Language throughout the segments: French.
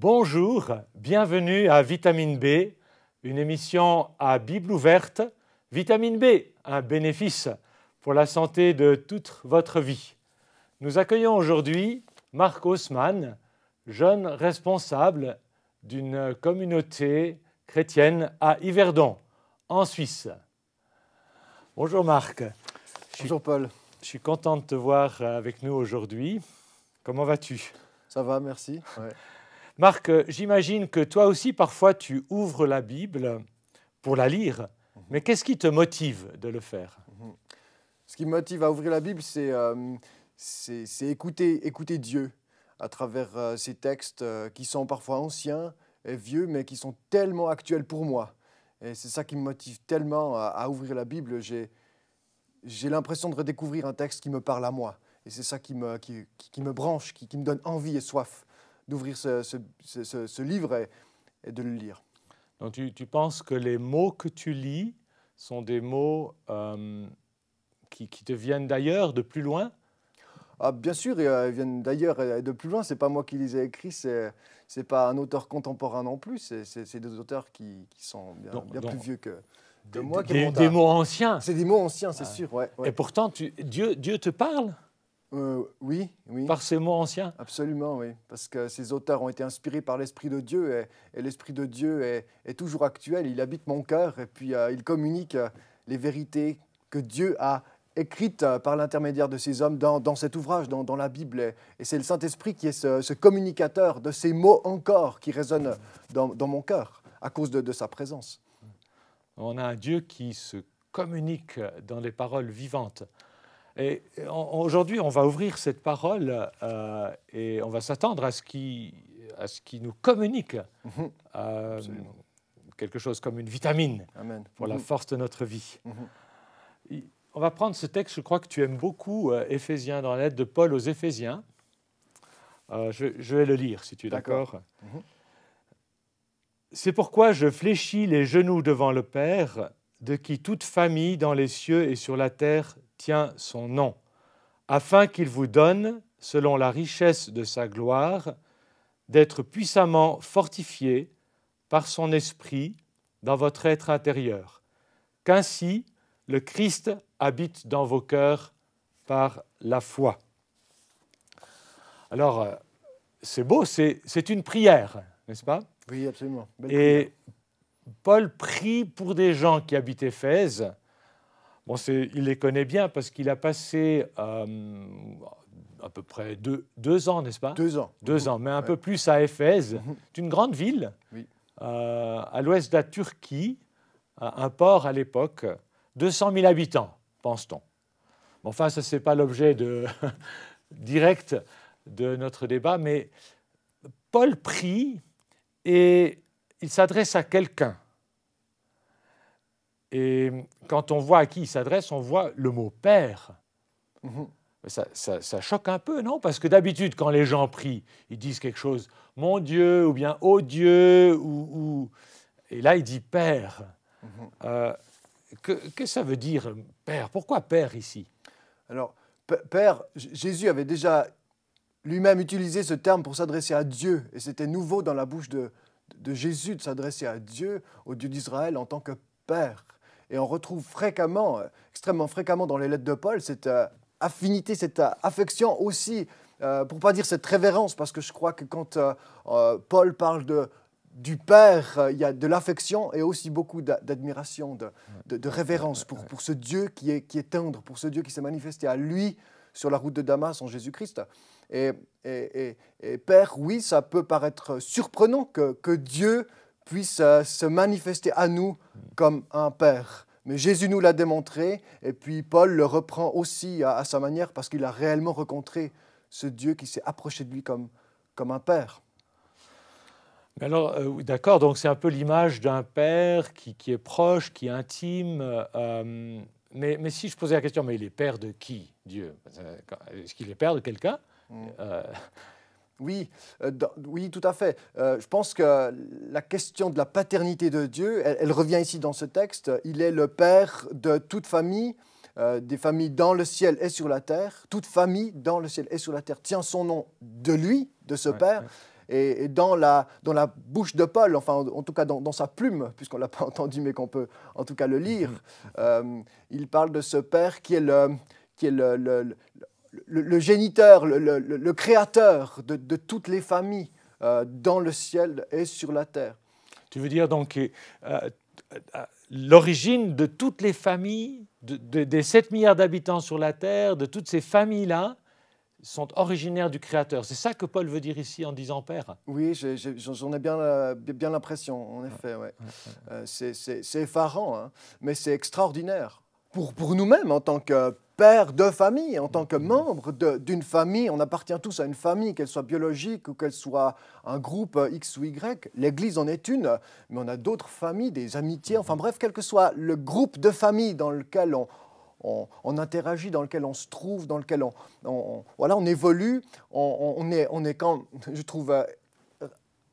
Bonjour, bienvenue à Vitamine B, une émission à Bible ouverte. Vitamine B, un bénéfice pour la santé de toute votre vie. Nous accueillons aujourd'hui Marc Haussmann, jeune responsable d'une communauté chrétienne à Yverdon, en Suisse. Bonjour Marc. Bonjour Paul. Je suis content de te voir avec nous aujourd'hui. Comment vas-tu? Ça va, merci. Ouais. Marc, j'imagine que toi aussi, parfois, tu ouvres la Bible pour la lire. Mais qu'est-ce qui te motive de le faire? Ce qui me motive à ouvrir la Bible, c'est écouter Dieu à travers ces textes qui sont parfois anciens et vieux, mais qui sont tellement actuels pour moi. Et c'est ça qui me motive tellement à ouvrir la Bible. J'ai l'impression de redécouvrir un texte qui me parle à moi. Et c'est ça qui me branche, qui me donne envie et soif d'ouvrir ce livre et de le lire. Donc tu penses que les mots que tu lis sont des mots qui te viennent d'ailleurs, de plus loin? Ah, bien sûr, ils viennent d'ailleurs et de plus loin. Ce n'est pas moi qui les ai écrits, ce n'est pas un auteur contemporain non plus. C'est des auteurs qui sont bien plus vieux que moi. Des mots anciens? C'est des mots anciens, c'est sûr. Ouais. Et pourtant, Dieu te parle? Oui. Par ces mots anciens? Absolument, oui. Parce que ces auteurs ont été inspirés par l'Esprit de Dieu et l'Esprit de Dieu est toujours actuel. Il habite mon cœur et puis il communique les vérités que Dieu a écrites par l'intermédiaire de ces hommes dans cet ouvrage, dans la Bible. Et c'est le Saint-Esprit qui est ce communicateur de ces mots encore qui résonnent dans mon cœur à cause de sa présence. On a un Dieu qui se communique dans les paroles vivantes. Et aujourd'hui, on va ouvrir cette parole et on va s'attendre à ce qui nous communique quelque chose comme une vitamine. Amen. Pour la force de notre vie. On va prendre ce texte, je crois que tu aimes beaucoup, Éphésiens, dans la lettre de Paul aux Éphésiens. Je vais le lire, si tu es d'accord. C'est pourquoi je fléchis les genoux devant le Père, de qui toute famille dans les cieux et sur la terre tient son nom, afin qu'il vous donne, selon la richesse de sa gloire, d'être puissamment fortifiés par son esprit dans votre être intérieur, qu'ainsi le Christ habite dans vos cœurs par la foi. Alors, c'est beau, c'est une prière, n'est-ce pas? Oui, absolument. Belle prière. Paul prie pour des gens qui habitent Éphèse. Bon, il les connaît bien parce qu'il a passé à peu près deux ans, n'est-ce pas? 2 ans. 2 ans, mais un peu plus à Éphèse. C'est une grande ville, à l'ouest de la Turquie, un port à l'époque, 200 000 habitants, pense-t-on. Bon, enfin, ce n'est pas l'objet direct de notre débat, mais Paul prie et il s'adresse à quelqu'un. Et quand on voit à qui il s'adresse, on voit le mot « père ». Ça choque un peu, non? Parce que d'habitude, quand les gens prient, ils disent quelque chose « mon Dieu » ou bien « oh Dieu » et là, il dit « père ». Que ça veut dire « père » ? Pourquoi « père » ici? Alors, père, Jésus avait déjà lui-même utilisé ce terme pour s'adresser à Dieu. Et c'était nouveau dans la bouche de Jésus de s'adresser à Dieu, au Dieu d'Israël, en tant que père. Et on retrouve fréquemment, extrêmement fréquemment dans les lettres de Paul, cette affinité, cette affection aussi, pour ne pas dire cette révérence, parce que je crois que quand Paul parle du Père, il y a de l'affection et aussi beaucoup d'admiration, de révérence pour ce Dieu qui est tendre, pour ce Dieu qui s'est manifesté à lui sur la route de Damas en Jésus-Christ. Et Père, oui, ça peut paraître surprenant que Dieu puisse se manifester à nous comme un Père. Mais Jésus nous l'a démontré, et puis Paul le reprend aussi à sa manière parce qu'il a réellement rencontré ce Dieu qui s'est approché de lui comme un Père. Mais alors, d'accord, donc c'est un peu l'image d'un père qui est proche, qui est intime. Mais si je posais la question, mais il est père de qui, Dieu? Est-ce qu'il est père de quelqu'un? Oui, oui, tout à fait. Je pense que la question de la paternité de Dieu, elle revient ici dans ce texte. Il est le Père de toute famille, des familles dans le ciel et sur la terre. Toute famille dans le ciel et sur la terre tient son nom de lui, de ce Père. Et dans la bouche de Paul, enfin en tout cas dans sa plume, puisqu'on ne l'a pas entendu mais qu'on peut en tout cas le lire, il parle de ce Père qui est le géniteur, le créateur de toutes les familles dans le ciel et sur la terre. Tu veux dire donc l'origine de toutes les familles, des 7 milliards d'habitants sur la terre, de toutes ces familles-là, sont originaires du Créateur. C'est ça que Paul veut dire ici en disant Père. Oui, j'en ai bien l'impression, en effet. Ouais. C'est effarant, hein, mais c'est extraordinaire. Pour nous-mêmes, en tant que père de famille, en tant que membre d'une famille, on appartient tous à une famille, qu'elle soit biologique ou qu'elle soit un groupe X ou Y. L'Église en est une, mais on a d'autres familles, des amitiés, enfin bref, quel que soit le groupe de famille dans lequel on interagit, dans lequel on se trouve, dans lequel on évolue, on est quand, je trouve,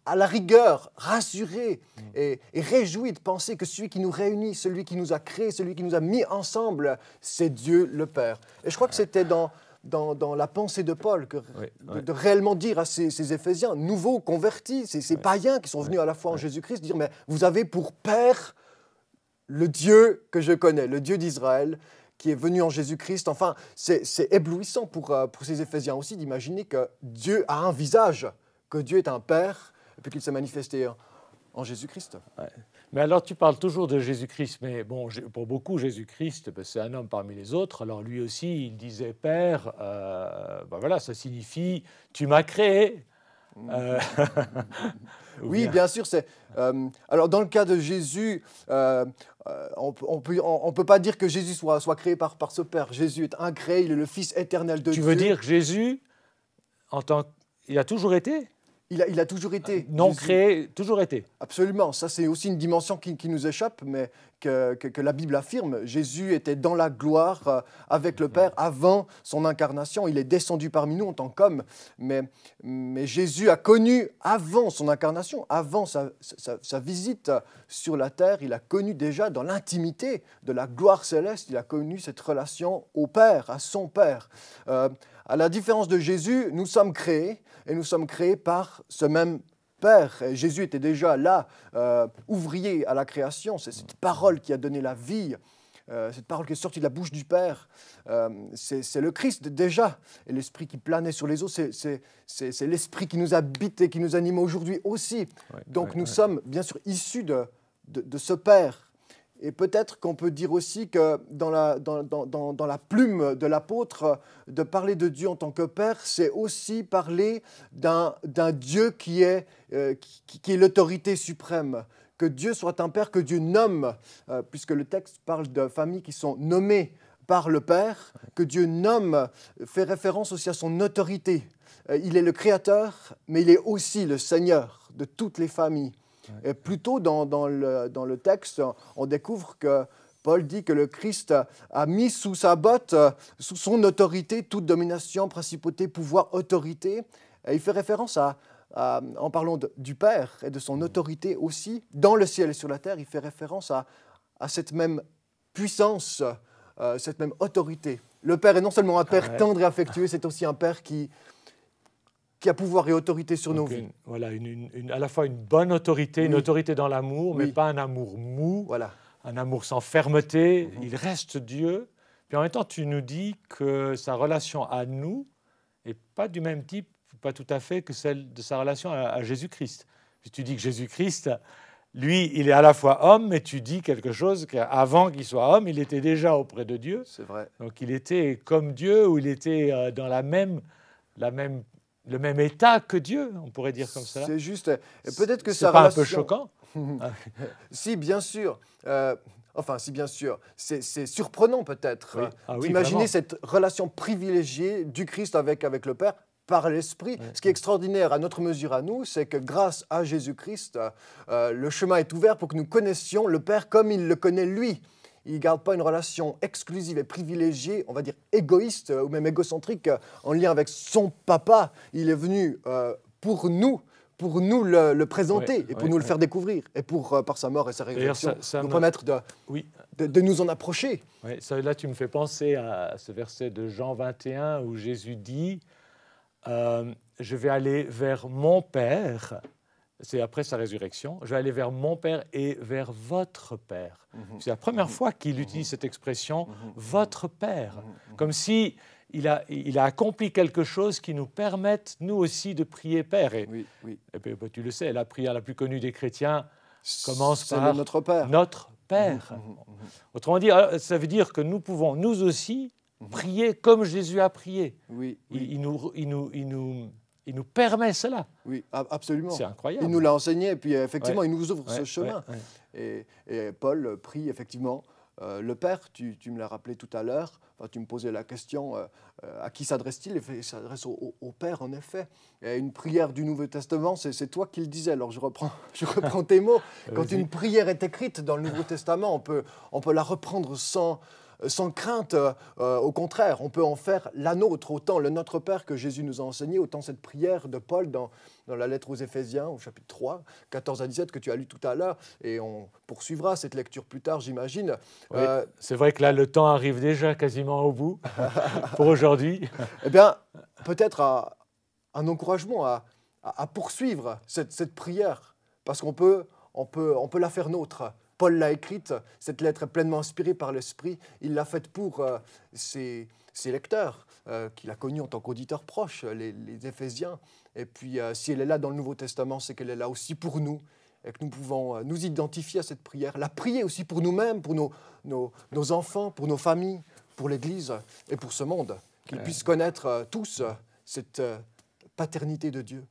à la rigueur, rassuré et réjoui de penser que celui qui nous réunit, celui qui nous a créés, celui qui nous a mis ensemble, c'est Dieu le Père. Et je crois que c'était dans la pensée de Paul de réellement dire à ces Éphésiens, nouveaux convertis, ces païens qui sont venus à la foi en Jésus-Christ, dire, mais vous avez pour Père le Dieu que je connais, le Dieu d'Israël, qui est venu en Jésus-Christ. Enfin, c'est éblouissant pour ces Éphésiens aussi d'imaginer que Dieu a un visage, que Dieu est un Père, et puis qu'il s'est manifesté en Jésus-Christ. Ouais. Mais alors, tu parles toujours de Jésus-Christ, mais bon, pour beaucoup, Jésus-Christ, ben, c'est un homme parmi les autres. Alors lui aussi, il disait Père, ben voilà, ça signifie « tu m'as créé ». Oui, bien sûr. Alors, dans le cas de Jésus, on peut pas dire que Jésus soit créé par ce Père. Jésus est incréé, il est le Fils éternel de Dieu. Tu veux dire que Jésus, il a toujours été ? Il a toujours été. Non Jésus. Créé, toujours été. Absolument. Ça, c'est aussi une dimension qui nous échappe, mais que la Bible affirme. Jésus était dans la gloire avec le Père avant son incarnation. Il est descendu parmi nous en tant qu'homme. Mais Jésus a connu avant son incarnation, avant sa visite sur la terre, il a connu déjà dans l'intimité de la gloire céleste, il a connu cette relation au Père, à son Père. À la différence de Jésus, nous sommes créés, et nous sommes créés par ce même Père. Et Jésus était déjà là, ouvrier à la création. C'est cette parole qui a donné la vie, cette parole qui est sortie de la bouche du Père. C'est le Christ déjà. Et l'Esprit qui planait sur les eaux, c'est l'Esprit qui nous habite et qui nous anime aujourd'hui aussi. Donc nous sommes bien sûr issus de ce Père. Et peut-être qu'on peut dire aussi que dans la plume de l'apôtre, de parler de Dieu en tant que Père, c'est aussi parler d'un Dieu qui est l'autorité suprême. Que Dieu soit un Père que Dieu nomme, puisque le texte parle de familles qui sont nommées par le Père, que Dieu nomme, fait référence aussi à son autorité. Il est le Créateur, mais il est aussi le Seigneur de toutes les familles. Et plus tôt dans le texte, on découvre que Paul dit que le Christ a mis sous sa botte, sous son autorité, toute domination, principauté, pouvoir, autorité. Et il fait référence en parlant du Père et de son autorité aussi, dans le ciel et sur la terre, il fait référence à cette même puissance, cette même autorité. Le Père est non seulement un Père tendre et affectueux, c'est aussi un Père qui a pouvoir et autorité sur nos vies. Voilà, à la fois une bonne autorité, une autorité dans l'amour, mais pas un amour mou, un amour sans fermeté. Il reste Dieu. Puis en même temps, tu nous dis que sa relation à nous n'est pas du même type, pas tout à fait, que celle de sa relation à Jésus-Christ. Puis tu dis que Jésus-Christ, lui, il est à la fois homme, mais tu dis quelque chose qu'avant qu'il soit homme, il était déjà auprès de Dieu. C'est vrai. Donc il était comme Dieu, ou il était dans le même état que Dieu, on pourrait dire comme ça. C'est juste. Et peut-être que c'est sa pas relation... un peu choquant. Si, bien sûr. Si, bien sûr. C'est surprenant peut-être d'imaginer cette relation privilégiée du Christ avec le Père par l'Esprit. Ce qui est extraordinaire à notre mesure à nous, c'est que grâce à Jésus-Christ, le chemin est ouvert pour que nous connaissions le Père comme il le connaît lui. Il ne garde pas une relation exclusive et privilégiée, on va dire égoïste ou même égocentrique en lien avec son papa. Il est venu pour nous le présenter et pour nous le faire découvrir et pour, par sa mort et sa résurrection, nous permettre de nous en approcher. Oui, là, tu me fais penser à ce verset de Jean 21 où Jésus dit « je vais aller vers mon Père, c'est après sa résurrection, je vais aller vers mon Père et vers votre Père. C'est la première fois qu'il utilise cette expression « votre Père », comme si il a accompli quelque chose qui nous permette, nous aussi, de prier Père. Et puis, tu le sais, la prière la plus connue des chrétiens commence par notre Père. Notre Père. Autrement dit, ça veut dire que nous pouvons, nous aussi, prier comme Jésus a prié. Il nous permet cela. Oui, absolument. C'est incroyable. Il nous l'a enseigné, et puis effectivement, il nous ouvre ce chemin. Et Paul prie effectivement le Père, tu me l'as rappelé tout à l'heure, tu me posais la question, à qui s'adresse-t-il? Il s'adresse au Père, en effet. Et une prière du Nouveau Testament, c'est toi qui le disais, alors je reprends tes mots. Quand une prière est écrite dans le Nouveau Testament, on peut la reprendre sans crainte, au contraire, on peut en faire la nôtre, autant le Notre Père que Jésus nous a enseigné, autant cette prière de Paul dans la lettre aux Éphésiens, au chapitre 3, 14 à 17, que tu as lu tout à l'heure, et on poursuivra cette lecture plus tard, j'imagine. Oui, c'est vrai que là, le temps arrive déjà quasiment au bout pour aujourd'hui. Eh bien, peut-être un encouragement à poursuivre cette prière, parce qu'on peut la faire nôtre. Paul l'a écrite, cette lettre est pleinement inspirée par l'Esprit. Il l'a faite pour ses lecteurs, qu'il a connus en tant qu'auditeurs proches, les Éphésiens. Et puis, si elle est là dans le Nouveau Testament, c'est qu'elle est là aussi pour nous, et que nous pouvons nous identifier à cette prière, la prier aussi pour nous-mêmes, pour nos enfants, pour nos familles, pour l'Église et pour ce monde, qu'ils puissent connaître tous cette paternité de Dieu.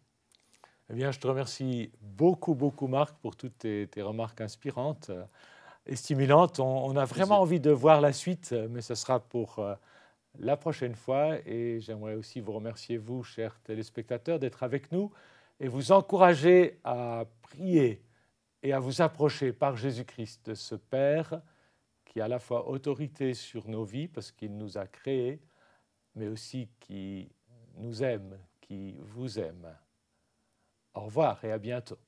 Eh bien, je te remercie beaucoup, beaucoup, Marc, pour toutes tes remarques inspirantes et stimulantes. On a vraiment envie de voir la suite, mais ce sera pour la prochaine fois. Et j'aimerais aussi vous remercier, vous, chers téléspectateurs, d'être avec nous et vous encourager à prier et à vous approcher par Jésus-Christ de ce Père qui a à la fois autorité sur nos vies parce qu'il nous a créés, mais aussi qui nous aime, qui vous aime. Au revoir et à bientôt.